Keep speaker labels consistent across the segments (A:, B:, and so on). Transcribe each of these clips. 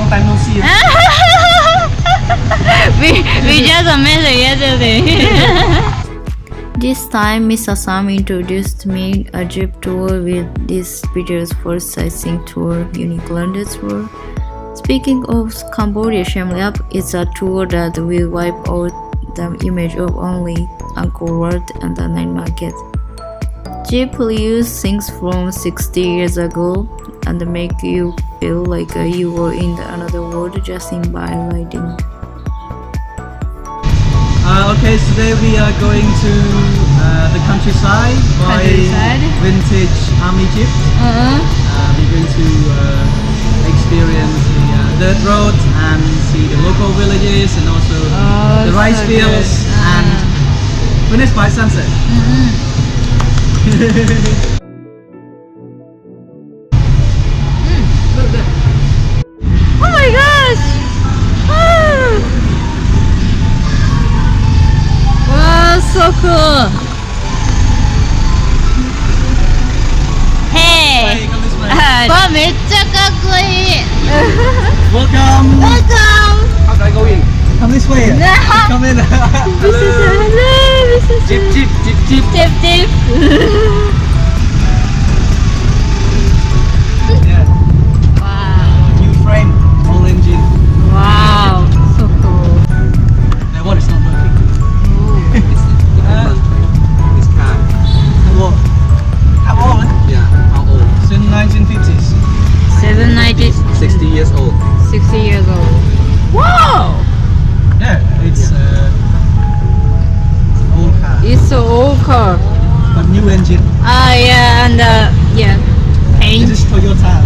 A: long time no see.
B: we just met yesterday. This time, Mr. Sam introduced me a Jeep tour with this Peter's first sightseeing tour, unique London tour. Speaking of Cambodia, Siem Reap is a tour that will wipe out the image of only Angkor Wat and the night market. Jeep reused things from 60 years ago and make you feel like you were in another world just by riding.
A: Okay, so today we are going to the countryside by vintage army jeep. We're going to experience the dirt roads and see the local villages and also the rice fields and finish by sunset.
B: Oh my gosh! Wow, so cool! Hey!
A: Come this way.
B: わ、めっちゃかっこいい
A: Welcome!
B: Welcome!
A: How do I go in? Come this way. Come in.
B: Hello!
A: Jeep, jeep, jeep, jeep.
B: Tip, tip!
A: Yeah.
B: Wow!
A: New frame, whole engine.
B: Wow! So cool!
A: That one is not working.
C: This car.
A: How old? How old?
C: Yeah, how old?
A: Since 1950s.
B: 790,
C: 60 years old.
B: 60 years old. Wow!
A: Yeah, it's old car.
B: It's an old car.
A: But new engine.
B: Ah, yeah, and yeah, paint.
A: This is Toyota.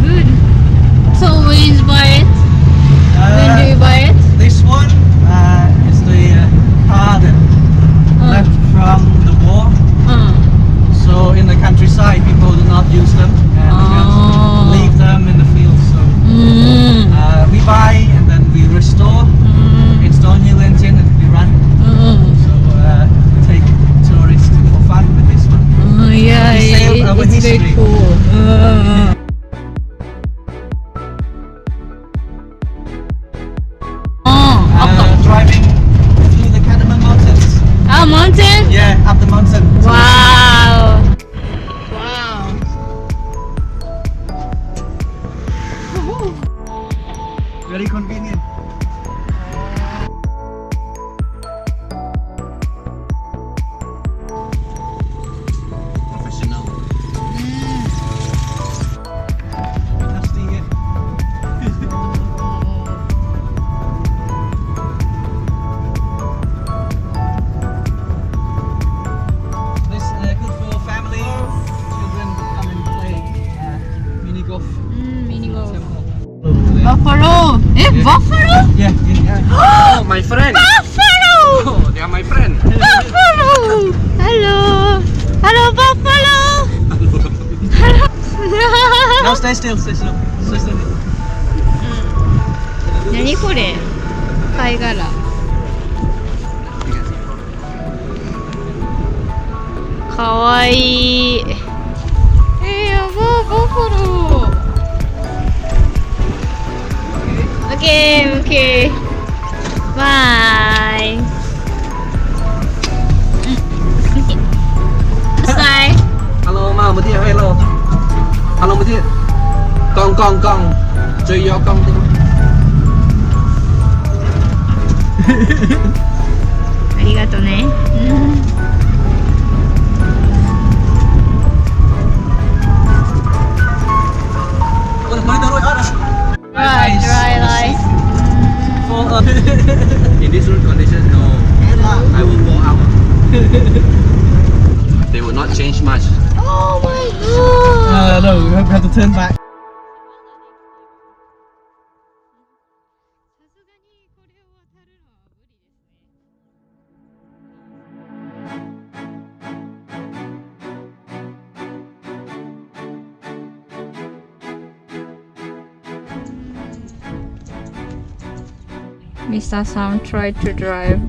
B: Good. So when did you buy it? When do you buy it?
A: This one is the car that left from the war. So in the countryside, people do not use them and just leave them in the field. So we buy and then we restore, install new engine and we run. So we take tourists for fun with this one.
B: Yeah,
A: We save our
B: it's very
A: history.
B: cool.
A: Driving through the Cardamom Mountains.
B: Ah, mountain?
A: Yeah, up the mountain.
B: Wow! Wow!
A: Very convenient.
C: Professional.
A: Fantastic, yeah. This good for family. Children come and play mini golf.
B: Mini golf.
A: Temple.
B: Buffalo! Eh,
A: Yeah.
B: buffalo?
A: Yeah, yeah.
C: Oh, my friend.
B: Buffalo!
C: Oh, they are my friend.
B: Buffalo! Hello! Hello, buffalo! Hello!
A: Now stay still, stay still. Stay still.
B: 何これ貝殻かわいいやばバッファロー OK OK バイBye
C: Hello, mau một thiệt, hello. Hello một thiệt. Con. Chơi vô con đi.
B: ありがとね
A: Ôi, mới tới rồi,
B: Dry life
C: In this road condition, no. I will go out. They will not change much.
B: Oh my god
A: No, we have to turn back.
B: Mr. Sam tried to drive.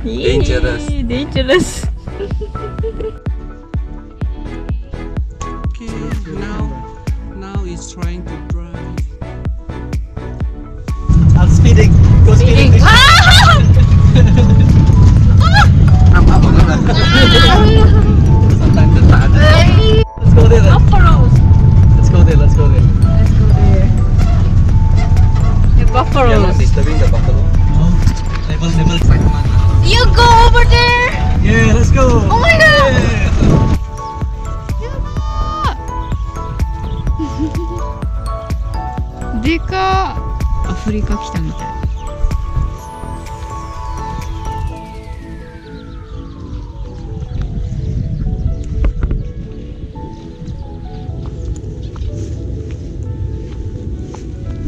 C: Dangerous.
B: Dangerous.
C: Okay, now Sometimes it's hard.
A: Let's go there then.
B: Buffaloes.
A: Let's go there. Let's go there.
B: Let's go there. The
C: You're not
B: buffaloes.
C: disturbing the buffalo.
A: Oh, level excited.
B: You go over there.
A: Yeah, let's go.
B: Oh my god.
A: Yeah.
B: でかっ。アフリカ来たみたい。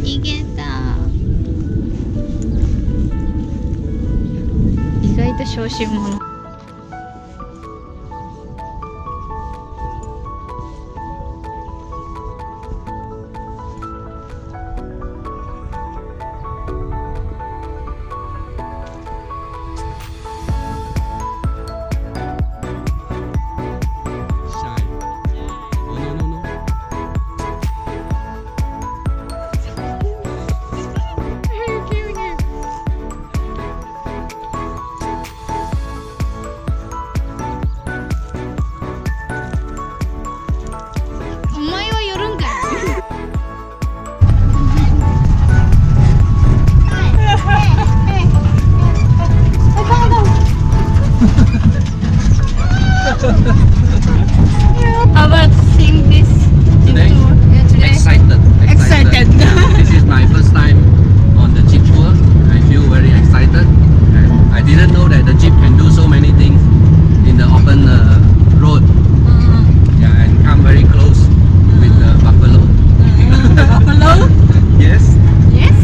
B: 逃げた。意外と小心者。
C: Shy. Oh no no no.
B: お前は寄るんかい。How about seeing this
C: Today?
B: tour? Yeah, today.
C: Excited.
B: Excited.
C: This is my first time on the Jeep tour. I feel very excited. And I didn't know that the Jeep can do so many things in the open road. Yeah, and come very close with the buffalo.
B: Buffalo?
C: Yes,
B: Yes.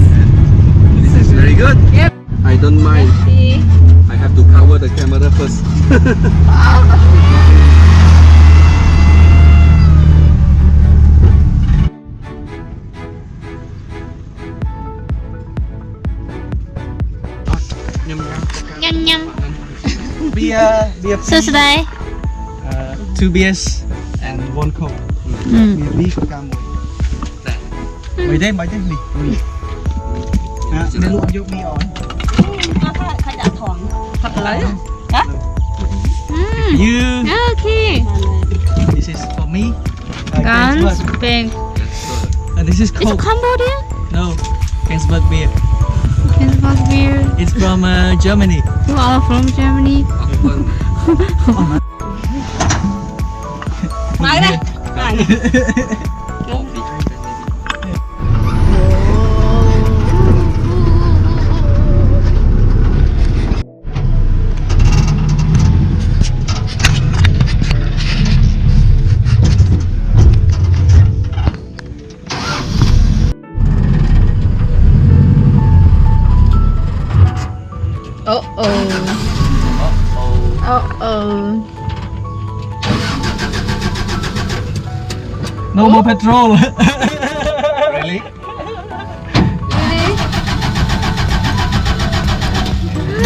C: this is very good.
B: Yep.
C: I don't mind.
B: See.
C: I have to cover the camera first.
B: Nhâm nhâm.
A: Beer,
B: So today.
A: 2 beers and 1 coke.
B: Mm.
A: We leave Cambodia. Mày đến đi. Để luôn vô mi on. You.
B: Okay.
A: This is for me.
B: Guns,
A: Gainsbourg.
B: big.
A: And this is
B: It's
A: coke.
B: Cambodia.
A: No, Gainsbourg beer.
B: It's beer.
A: It's from Germany.
B: You are from Germany.
A: Nói đây.
B: Uh-oh.
A: No more petrol.
C: Really?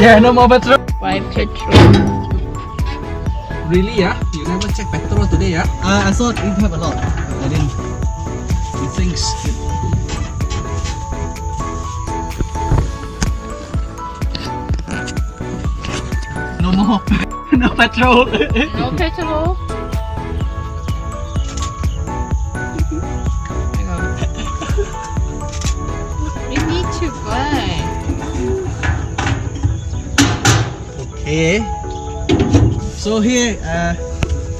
A: Yeah, no more petrol.
B: Why petrol?
C: Really, yeah? You never check petrol today, yeah?
A: I thought we'd have a lot. I didn't. It thinks. No more. No petrol.
B: No petrol. We need to buy.
A: Okay. So here,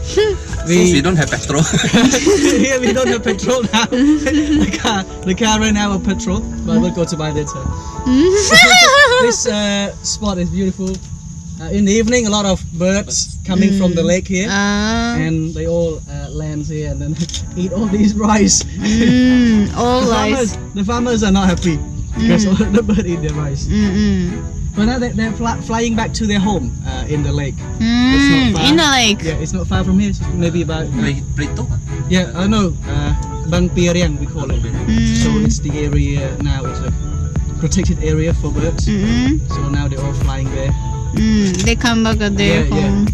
C: Since we don't have petrol.
A: here we don't have petrol now. The car ran out of petrol, but we'll go to buy later. This spot is beautiful. In the evening, a lot of birds coming from the lake here, and they all land here and then eat all these rice.
B: All rice.
A: The farmers are not happy because all the birds eat their rice. But now they're flying back to their home in the lake. It's not far.
B: In the lake.
A: Yeah, it's not far from here. It's maybe about
C: Prito?
A: yeah. No, Bang Piriang we call it. So it's the area now. It's a protected area for birds. So now they're all flying there.
B: They come back at their
A: Yeah, yeah.
B: home.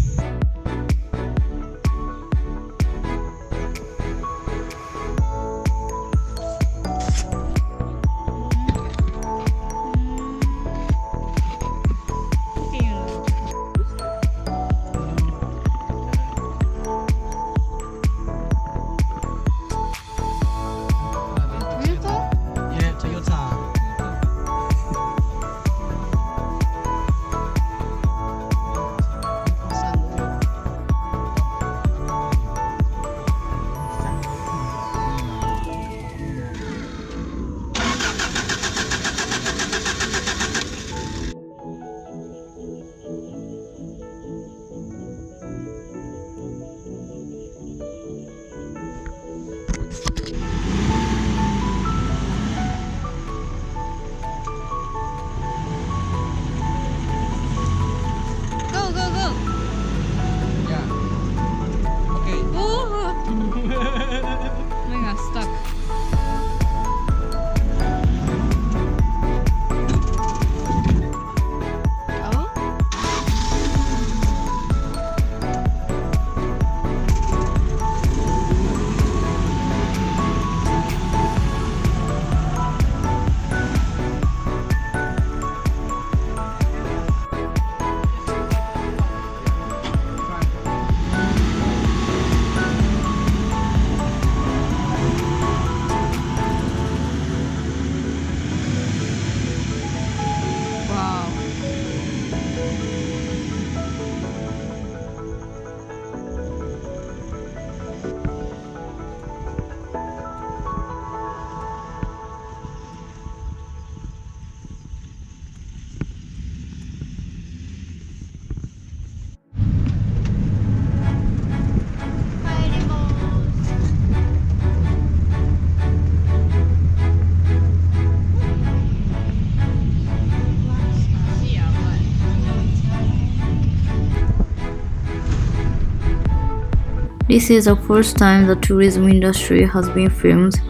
B: This is the first time the tourism industry has been filmed,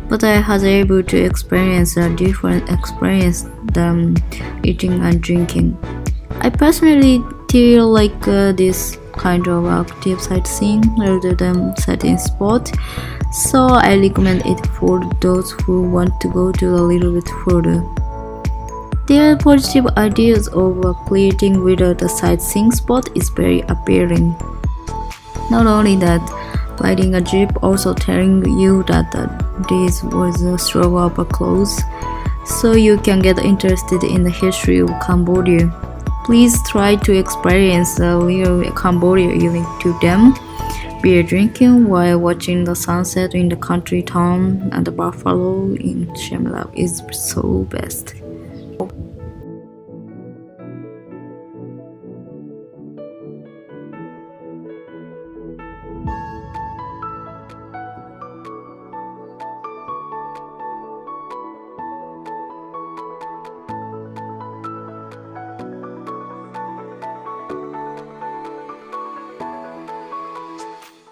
B: but I was able to experience a different experience than eating and drinking. I personally feel like this kind of active sightseeing rather than sightseeing spot, so I recommend it for those who want to go to a little bit further. Their positive ideas of creating without a sightseeing spot is very appealing. Not only that, riding a jeep also telling you that this was a struggle up close, so you can get interested in the history of Cambodia. Please try to experience the real Cambodia unique to them. Beer drinking while watching the sunset in the country town and the buffalo in Siem Reap is so best.